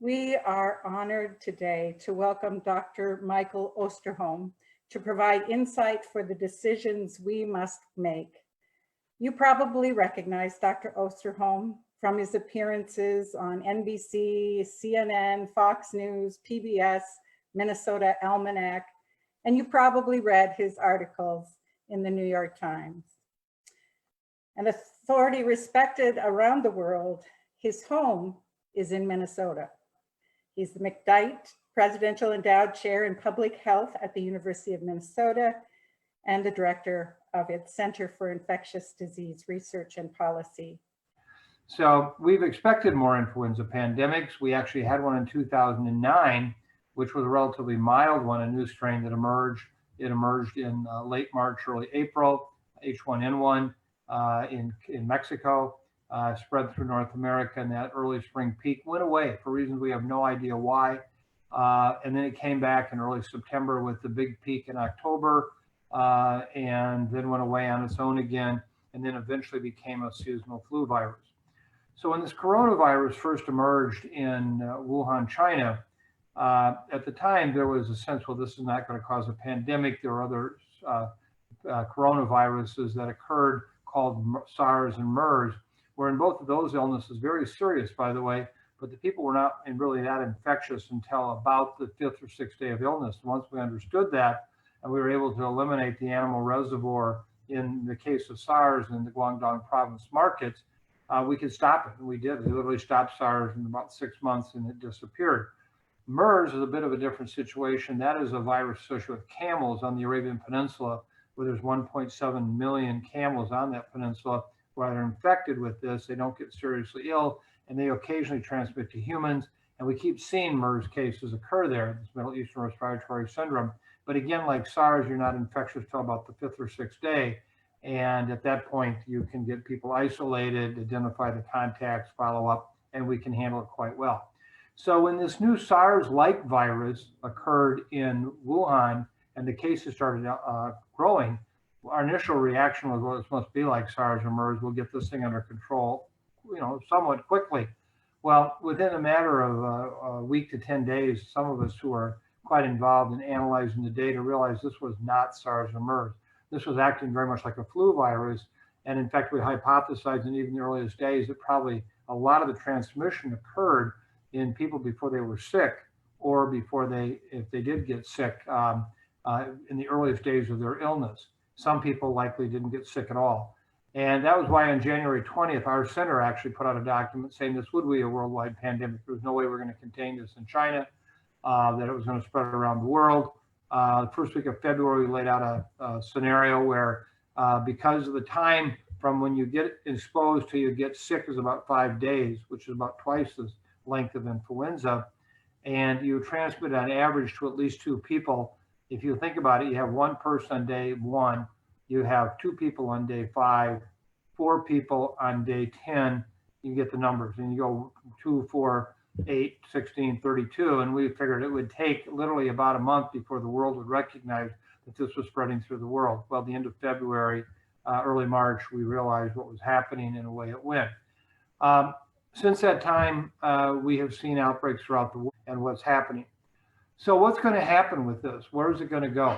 We are honored today to welcome Dr. Michael Osterholm to provide insight for the decisions we must make. You probably recognize Dr. Osterholm from his appearances on NBC, CNN, Fox News, PBS, Minnesota Almanac, and you probably read his articles in the New York Times. An authority respected around the world, his home is in Minnesota. He's the McKnight Presidential Endowed Chair in Public Health at the University of Minnesota and the director of its Center for Infectious Disease Research and Policy. So we've expected more influenza pandemics. We actually had one in 2009, which was a relatively mild one, a new strain that emerged. It emerged in late March, early April, H1N1 in Mexico. Spread through North America, and that early spring peak went away for reasons we have no idea why. And then it came back in early September with the big peak in October, and then went away on its own again, and then eventually became a seasonal flu virus. So when this coronavirus first emerged in Wuhan, China, at the time there was a sense, well, this is not going to cause a pandemic. There are other coronaviruses that occurred called SARS and MERS, where in both of those illnesses, very serious, by the way, but the people were not really that infectious until about the 5th or 6th day of illness. Once we understood that, and we were able to eliminate the animal reservoir in the case of SARS in the Guangdong province markets, we could stop it, and we did. We literally stopped SARS in about 6 months, and it disappeared. MERS is a bit of a different situation. That is a virus associated with camels on the Arabian Peninsula, where there's 1.7 million camels on that peninsula. Where they're infected with this, they don't get seriously ill, and they occasionally transmit to humans. And we keep seeing MERS cases occur there, this Middle Eastern Respiratory Syndrome. But again, like SARS, you're not infectious till about the 5th or 6th day. And at that point, you can get people isolated, identify the contacts, follow up, and we can handle it quite well. So when this new SARS-like virus occurred in Wuhan and the cases started growing, our initial reaction was, well, this must be like SARS or MERS. We'll get this thing under control, somewhat quickly. Well, within a matter of a week to 10 days, some of us who are quite involved in analyzing the data realized this was not SARS or MERS. This was acting very much like a flu virus. And in fact, we hypothesized in even the earliest days that probably a lot of the transmission occurred in people before they were sick, or before if they did get sick in the earliest days of their illness. Some people likely didn't get sick at all. And that was why on January 20th, our center actually put out a document saying this would be a worldwide pandemic. There was no way we're going to contain this in China, that it was going to spread around the world. The first week of February, we laid out a scenario where because of the time from when you get exposed to you get sick is about 5 days, which is about twice the length of influenza. And you transmit on average to at least 2 people. If you think about it, you have 1 person on day 1, you have 2 people on day 5, 4 people on day 10, you get the numbers, and you go 2, 4, 8, 16, 32, and we figured it would take literally about a month before the world would recognize that this was spreading through the world. Well, the end of February, early March, we realized what was happening, and away it went. Since that time, we have seen outbreaks throughout the world and what's happening. So what's going to happen with this? Where is it going to go?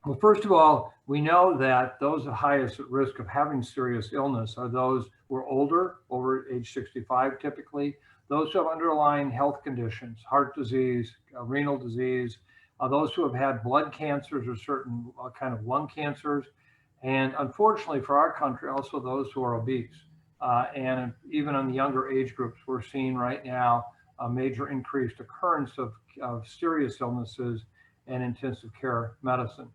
Well, first of all, we know that those highest at risk of having serious illness are those who are older, over age 65 typically, those who have underlying health conditions, heart disease, renal disease, those who have had blood cancers or certain kind of lung cancers, and unfortunately for our country, also those who are obese. And even on the younger age groups, we're seeing right now a major increased occurrence of serious illnesses and intensive care medicine.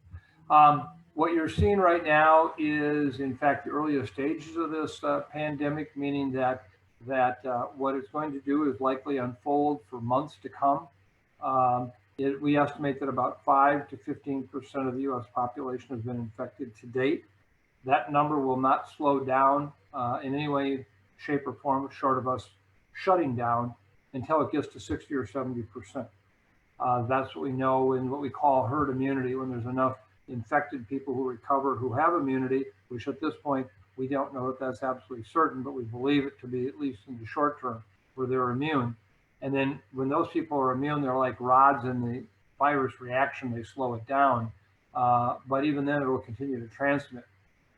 What you're seeing right now is, in fact, the earliest stages of this pandemic, meaning that what it's going to do is likely unfold for months to come. We estimate that about 5 to 15% of the U.S. population has been infected to date. That number will not slow down in any way, shape, or form, short of us shutting down until it gets to 60 or 70%. That's what we know in what we call herd immunity, when there's enough infected people who recover who have immunity, which at this point, we don't know that that's absolutely certain, but we believe it to be, at least in the short term, where they're immune. And then when those people are immune, they're like rods in the virus reaction, they slow it down. But even then, it will continue to transmit.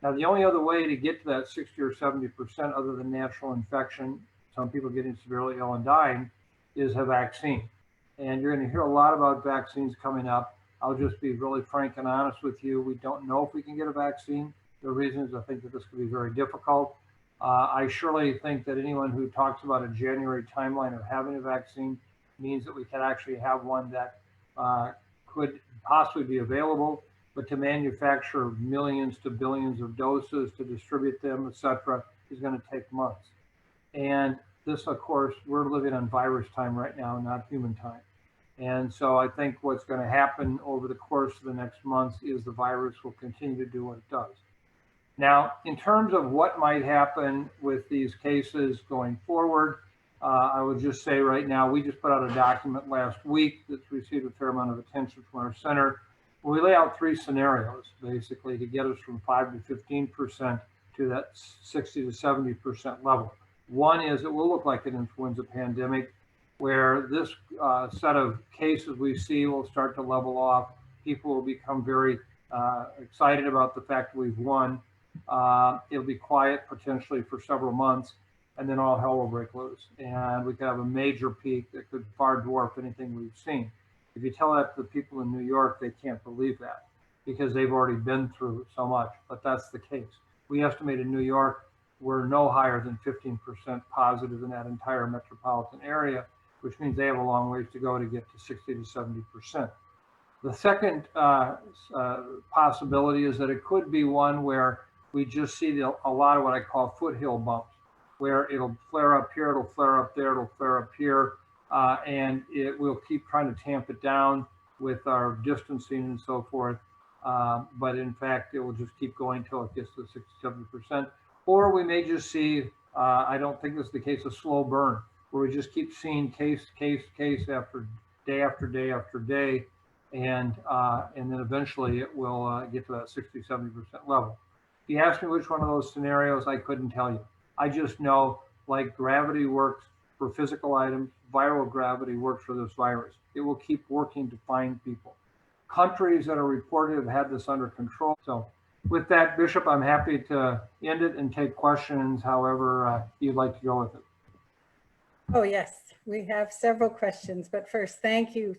Now, the only other way to get to that 60 or 70% other than natural infection, some people getting severely ill and dying, is a vaccine. And you're going to hear a lot about vaccines coming up. I'll just be really frank and honest with you. We don't know if we can get a vaccine. The reason is I think that this could be very difficult. I surely think that anyone who talks about a January timeline of having a vaccine means that we can actually have one that could possibly be available, but to manufacture millions to billions of doses, to distribute them, et cetera, is going to take months. And this, of course, we're living on virus time right now, not human time. And so I think what's going to happen over the course of the next months is the virus will continue to do what it does. Now, in terms of what might happen with these cases going forward, I would just say right now, we just put out a document last week that's received a fair amount of attention from our center. We lay out 3 scenarios, basically, to get us from 5 to 15% to that 60 to 70% level. One is it will look like an influenza pandemic, where this set of cases we see will start to level off. People will become very excited about the fact that we've won. It'll be quiet potentially for several months, and then all hell will break loose. And we could have a major peak that could far dwarf anything we've seen. If you tell that to the people in New York, they can't believe that because they've already been through so much, but that's the case. We estimate in New York, we're no higher than 15% positive in that entire metropolitan area, which means they have a long ways to go to get to 60 to 70%. The second possibility is that it could be one where we just see a lot of what I call foothill bumps, where it'll flare up here, it'll flare up there, it'll flare up here, and it will keep trying to tamp it down with our distancing and so forth. But in fact, it will just keep going till it gets to 60, 70%. Or we may just see, I don't think this is the case, a slow burn, where we just keep seeing case after day after day after day. And then eventually it will get to that 60, 70% level. If you ask me which one of those scenarios, I couldn't tell you. I just know, like gravity works for physical items, viral gravity works for this virus. It will keep working to find people. Countries that are reported have had this under control. So with that, Bishop, I'm happy to end it and take questions however you'd like to go with it. Oh, yes, we have several questions, but first, thank you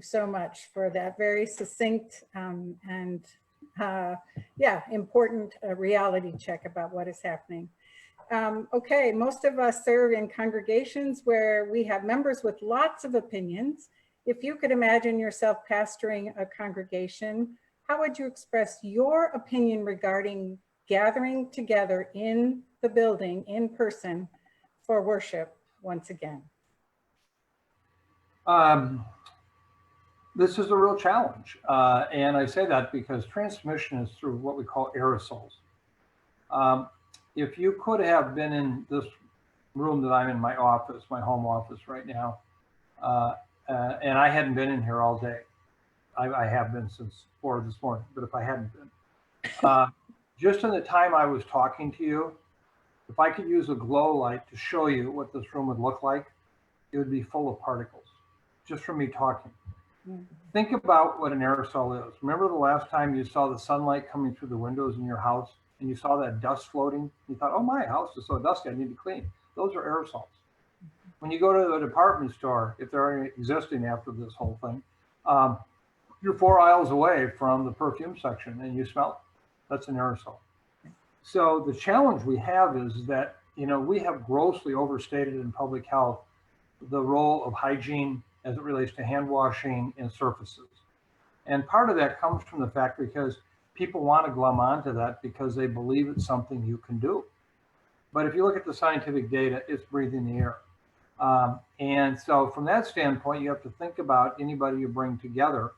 so much for that very succinct and important reality check about what is happening. Okay, most of us serve in congregations where we have members with lots of opinions. If you could imagine yourself pastoring a congregation, how would you express your opinion regarding gathering together in the building in person for worship once again? This is a real challenge. And I say that because transmission is through what we call aerosols. If you could have been in this room that I'm in, my office, my home office right now, and I hadn't been in here all day. I have been since 4 this morning, but if I hadn't been, just in the time I was talking to you, if I could use a glow light to show you what this room would look like, it would be full of particles, just from me talking. Mm-hmm. Think about what an aerosol is. Remember the last time you saw the sunlight coming through the windows in your house and you saw that dust floating? You thought, oh, my house is so dusty, I need to clean. Those are aerosols. Mm-hmm. When you go to the department store, if they're existing after this whole thing, you're 4 aisles away from the perfume section and you smell it. That's an aerosol. So the challenge we have is that, we have grossly overstated in public health the role of hygiene as it relates to hand washing and surfaces. And part of that comes from the fact because people want to glom onto that because they believe it's something you can do. But if you look at the scientific data, it's breathing the air. And so from that standpoint, you have to think about anybody you bring together.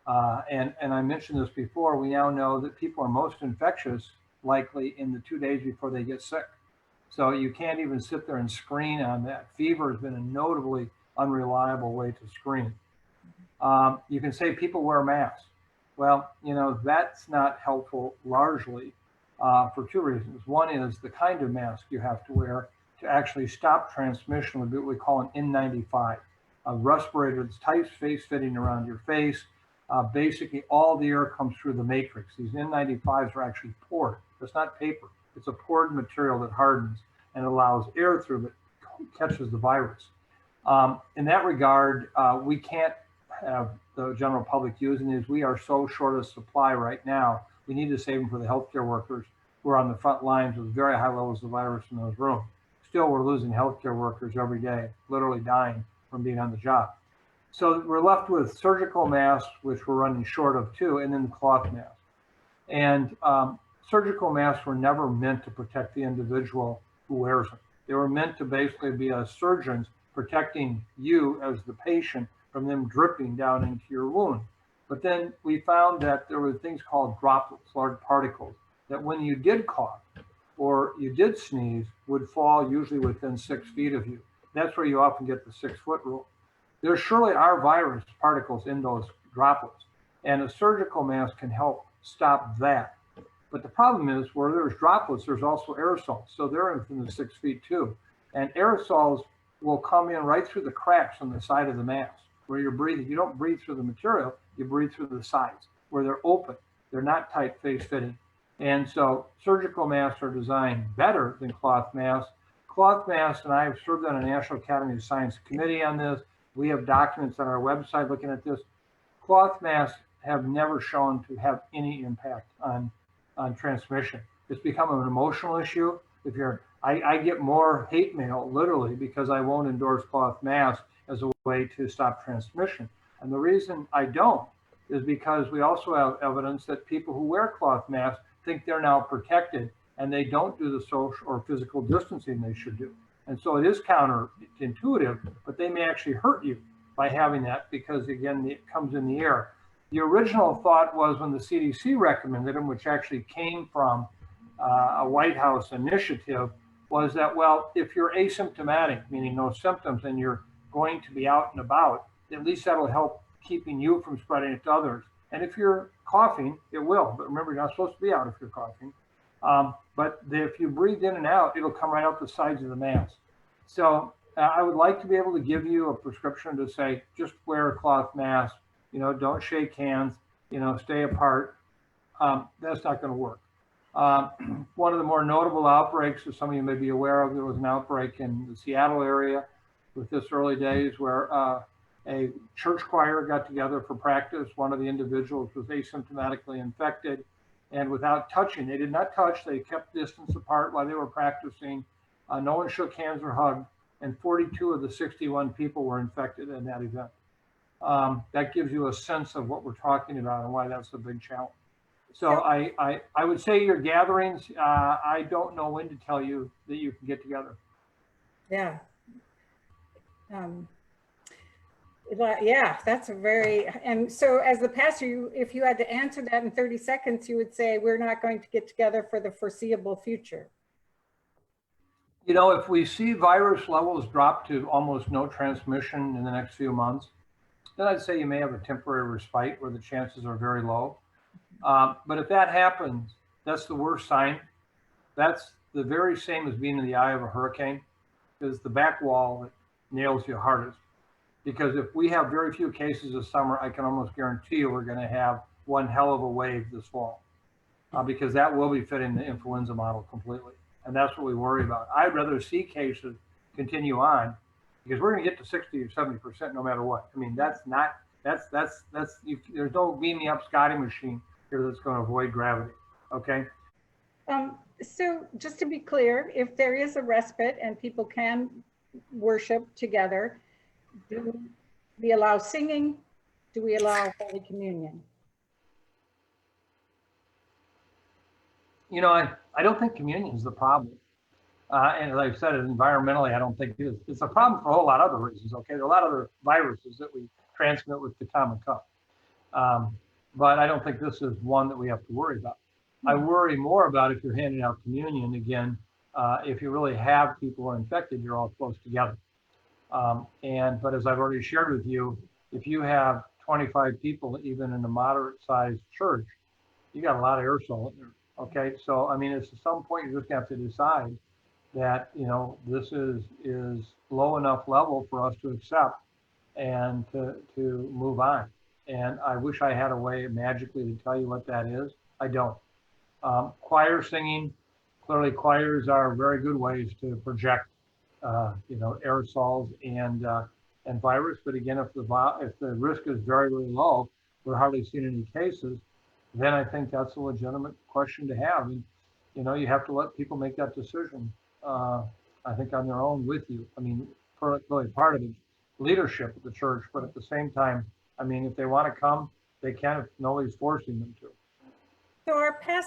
And I mentioned this before, we now know that people are most infectious likely in the 2 days before they get sick. So you can't even sit there and screen on that. Fever has been a notably unreliable way to screen. You can say people wear masks. Well, that's not helpful largely for 2 reasons. One is the kind of mask you have to wear to actually stop transmission would be what we call an N95. a respirator that's tight face fitting around your face. Basically, all the air comes through the matrix. These N95s are actually poured. It's not paper. It's a poured material that hardens and allows air through that catches the virus. In that regard, we can't have the general public using these. We are so short of supply right now. We need to save them for the healthcare workers who are on the front lines with very high levels of virus in those rooms. Still, we're losing healthcare workers every day, literally dying from being on the job. So we're left with surgical masks, which we're running short of too, and then the cloth masks. And surgical masks were never meant to protect the individual who wears them. They were meant to basically be a surgeon's protecting you as the patient from them dripping down into your wound. But then we found that there were things called droplets, large particles, that when you did cough or you did sneeze would fall usually within 6 feet of you. That's where you often get the 6-foot rule. There surely are virus particles in those droplets, and a surgical mask can help stop that. But the problem is where there's droplets, there's also aerosols. So they're within the 6 feet too. And aerosols will come in right through the cracks on the side of the mask where you're breathing. You don't breathe through the material, you breathe through the sides where they're open. They're not tight face fitting. And so surgical masks are designed better than cloth masks. Cloth masks, and I have served on a National Academy of Science committee on this. We have documents on our website looking at this. Cloth masks have never shown to have any impact on transmission. It's become an emotional issue. I get more hate mail literally because I won't endorse cloth masks as a way to stop transmission. And the reason I don't is because we also have evidence that people who wear cloth masks think they're now protected and they don't do the social or physical distancing they should do. And so it is counterintuitive, but they may actually hurt you by having that because, again, it comes in the air. The original thought was when the CDC recommended them, which actually came from a White House initiative, was that, well, if you're asymptomatic, meaning no symptoms, and you're going to be out and about, at least that'll help keeping you from spreading it to others. And if you're coughing, it will. But remember, you're not supposed to be out if you're coughing. But if you breathe in and out, it'll come right out the sides of the mask. So I would like to be able to give you a prescription to say, just wear a cloth mask, don't shake hands, stay apart. That's not going to work. One of the more notable outbreaks, as some of you may be aware of, there was an outbreak in the Seattle area with this early days where a church choir got together for practice. One of the individuals was asymptomatically infected, and without touching, they did not touch, they kept distance apart while they were practicing. No one shook hands or hugged, and 42 of the 61 people were infected in that event. That gives you a sense of what we're talking about and why that's a big challenge. So I would say your gatherings, I don't know when to tell you that you can get together. Yeah. Yeah, that's a very, and so as the pastor, if you had to answer that in 30 seconds, you would say, we're not going to get together for the foreseeable future. If we see virus levels drop to almost no transmission in the next few months, then I'd say you may have a temporary respite where the chances are very low. But if that happens, that's the worst sign. That's the very same as being in the eye of a hurricane, is the back wall that nails you hardest. Because if we have very few cases this summer, I can almost guarantee you we're going to have one hell of a wave this fall, because that will be fitting the influenza model completely. And that's what we worry about. I'd rather see cases continue on because we're going to get to 60 or 70% no matter what. I mean, there's no beam me up Scotty machine here that's going to avoid gravity. Okay. So just to be clear, if there is a respite and people can worship together, do we allow singing? Do we allow Holy Communion? I don't think communion is the problem. And as I've said, environmentally, I don't think it is. It's a problem for a whole lot of other reasons. Okay, there are a lot of other viruses that we transmit with the common cup. But I don't think this is one that we have to worry about. I worry more about if you're handing out communion again. If you really have people who are infected, you're all close together. But as I've already shared with you, if you have 25 people, even in a moderate-sized church, you got a lot of aerosol in there. Okay, so I mean, it's at some point you just have to decide that this is low enough level for us to accept and to move on. And I wish I had a way magically to tell you what that is. I don't. Choir singing, clearly choirs are very good ways to project, aerosols and virus. But again, if the risk is very, very low, we're hardly seeing any cases, then I think that's a legitimate question to have. And, you have to let people make that decision. I think on their own with you. I mean, really part of the leadership of the church, but at the same time, I mean, if they want to come, they can if nobody's forcing them to. So our past